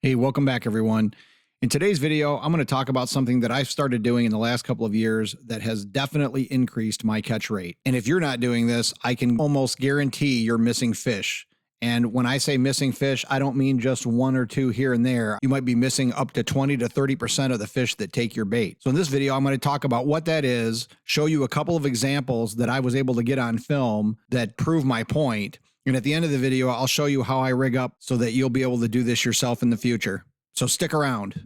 Hey, welcome back, everyone. In today's video, I'm going to talk about something that I've started doing in the last couple of years that has definitely increased my catch rate. And if you're not doing this, I can almost guarantee you're missing fish. And when I say missing fish, I don't mean just one or two here and there. You might be missing up to 20 to 30% of the fish that take your bait. So in this video, I'm going to talk about what that is, show you a couple of examples that I was able to get on film that prove my point. And at the end of the video, I'll show you how I rig up so that you'll be able to do this yourself in the future. So stick around.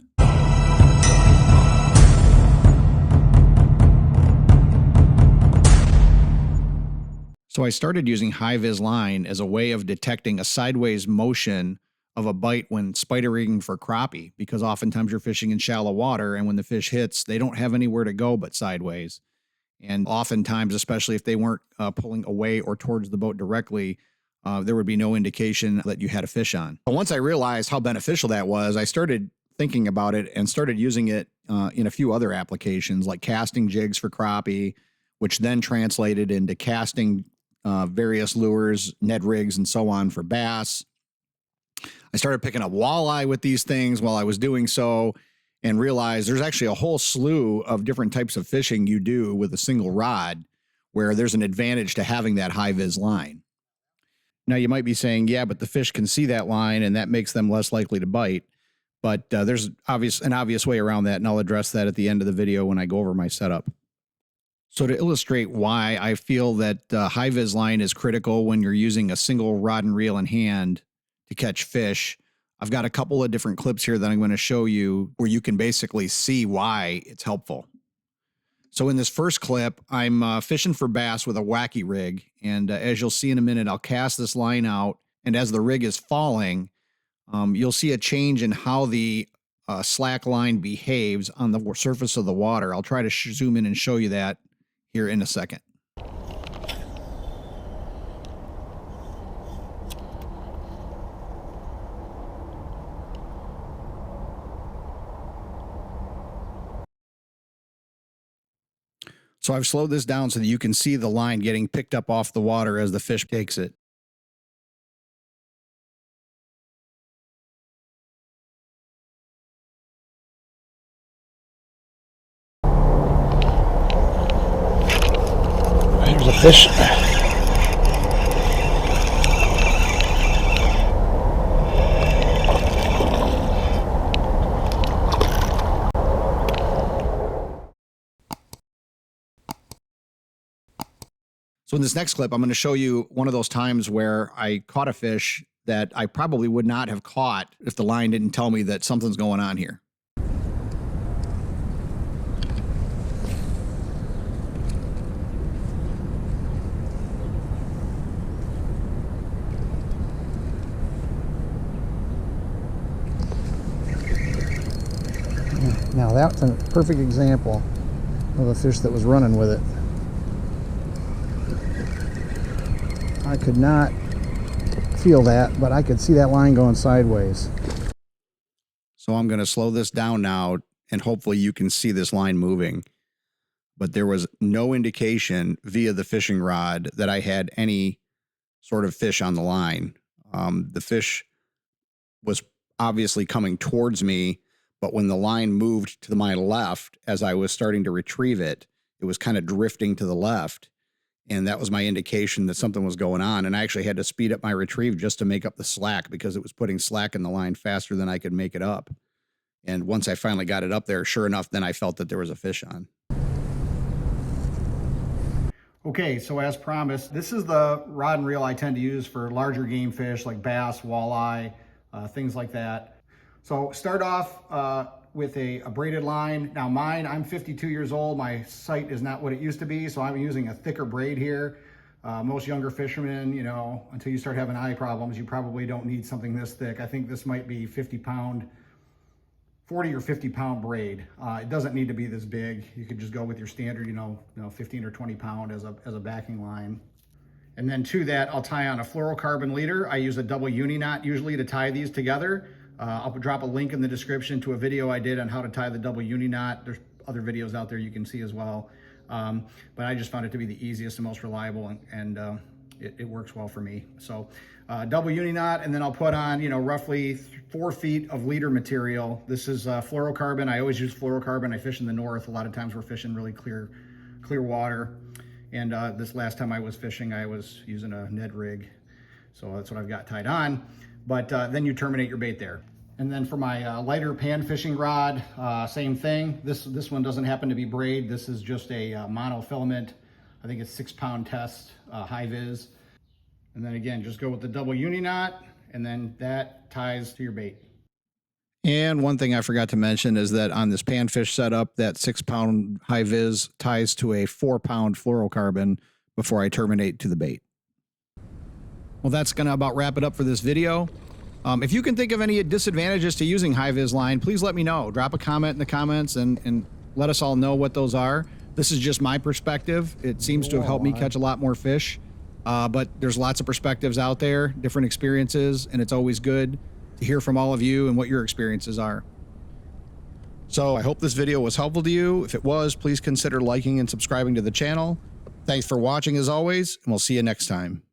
So I started using high-vis line as a way of detecting a sideways motion of a bite when spider rigging for crappie, because oftentimes you're fishing in shallow water, and when the fish hits, they don't have anywhere to go but sideways. And oftentimes, especially if they weren't pulling away or towards the boat directly, there would be no indication that you had a fish on. But once I realized how beneficial that was, I started thinking about it and started using it in a few other applications, like casting jigs for crappie, which then translated into casting various lures, Ned rigs, and so on for bass. I started picking up walleye with these things while I was doing so, and realized there's actually a whole slew of different types of fishing you do with a single rod where there's an advantage to having that high-vis line. Now, you might be saying, yeah, but the fish can see that line and that makes them less likely to bite. But there's an obvious way around that, and I'll address that at the end of the video when I go over my setup. So to illustrate why I feel that high-vis line is critical when you're using a single rod and reel in hand to catch fish, I've got a couple of different clips here that I'm going to show you where you can basically see why it's helpful. So in this first clip, I'm fishing for bass with a wacky rig. And as you'll see in a minute, I'll cast this line out. And as the rig is falling, you'll see a change in how the slack line behaves on the surface of the water. I'll try to zoom in and show you that here in a second. So I've slowed this down so that you can see the line getting picked up off the water as the fish takes it. There's a fish. So in this next clip, I'm going to show you one of those times where I caught a fish that I probably would not have caught if the line didn't tell me that something's going on here. Now that's a perfect example of a fish that was running with it. I could not feel that, but I could see that line going sideways. So I'm going to slow this down now, and hopefully you can see this line moving. But there was no indication via the fishing rod that I had any sort of fish on the line. The fish was obviously coming towards me, but when the line moved to my left, as I was starting to retrieve it, it was kind of drifting to the left. And that was my indication that something was going on. And I actually had to speed up my retrieve just to make up the slack, because it was putting slack in the line faster than I could make it up. And once I finally got it up there, sure enough, then I felt that there was a fish on. Okay, so as promised, this is the rod and reel I tend to use for larger game fish like bass, walleye, things like that. So start off with a braided line. Now mine, I'm 52 years old. My sight is not what it used to be, so I'm using a thicker braid here. Most younger fishermen, you know, until you start having eye problems, you probably don't need something this thick. I think this might be 40 or 50 pound braid. It doesn't need to be this big. You could just go with your standard, you know, 15 or 20 pound as a backing line. And then to that, I'll tie on a fluorocarbon leader. I use a double uni knot usually to tie these together. I'll drop a link in the description to a video I did on how to tie the double uni knot. There's other videos out there you can see as well. But I just found it to be the easiest and most reliable and it works well for me. So double uni knot, and then I'll put on, you know, roughly 4 feet of leader material. This is fluorocarbon. I always use fluorocarbon. I fish in the north. A lot of times we're fishing really clear water. And this last time I was fishing, I was using a Ned rig. So that's what I've got tied on. But then you terminate your bait there. And then for my lighter pan fishing rod, same thing. This one doesn't happen to be braid. This is just a monofilament. I think it's 6-pound test, high-vis. And then again, just go with the double uni knot, and then that ties to your bait. And one thing I forgot to mention is that on this panfish setup, that 6-pound high-vis ties to a 4-pound fluorocarbon before I terminate to the bait. Well, that's going to about wrap it up for this video. If you can think of any disadvantages to using high-vis line, please let me know. Drop a comment in the comments and let us all know what those are. This is just my perspective. It seems to have helped me catch a lot more fish, but there's lots of perspectives out there, different experiences, and it's always good to hear from all of you and what your experiences are. So I hope this video was helpful to you. If it was, please consider liking and subscribing to the channel. Thanks for watching as always, and we'll see you next time.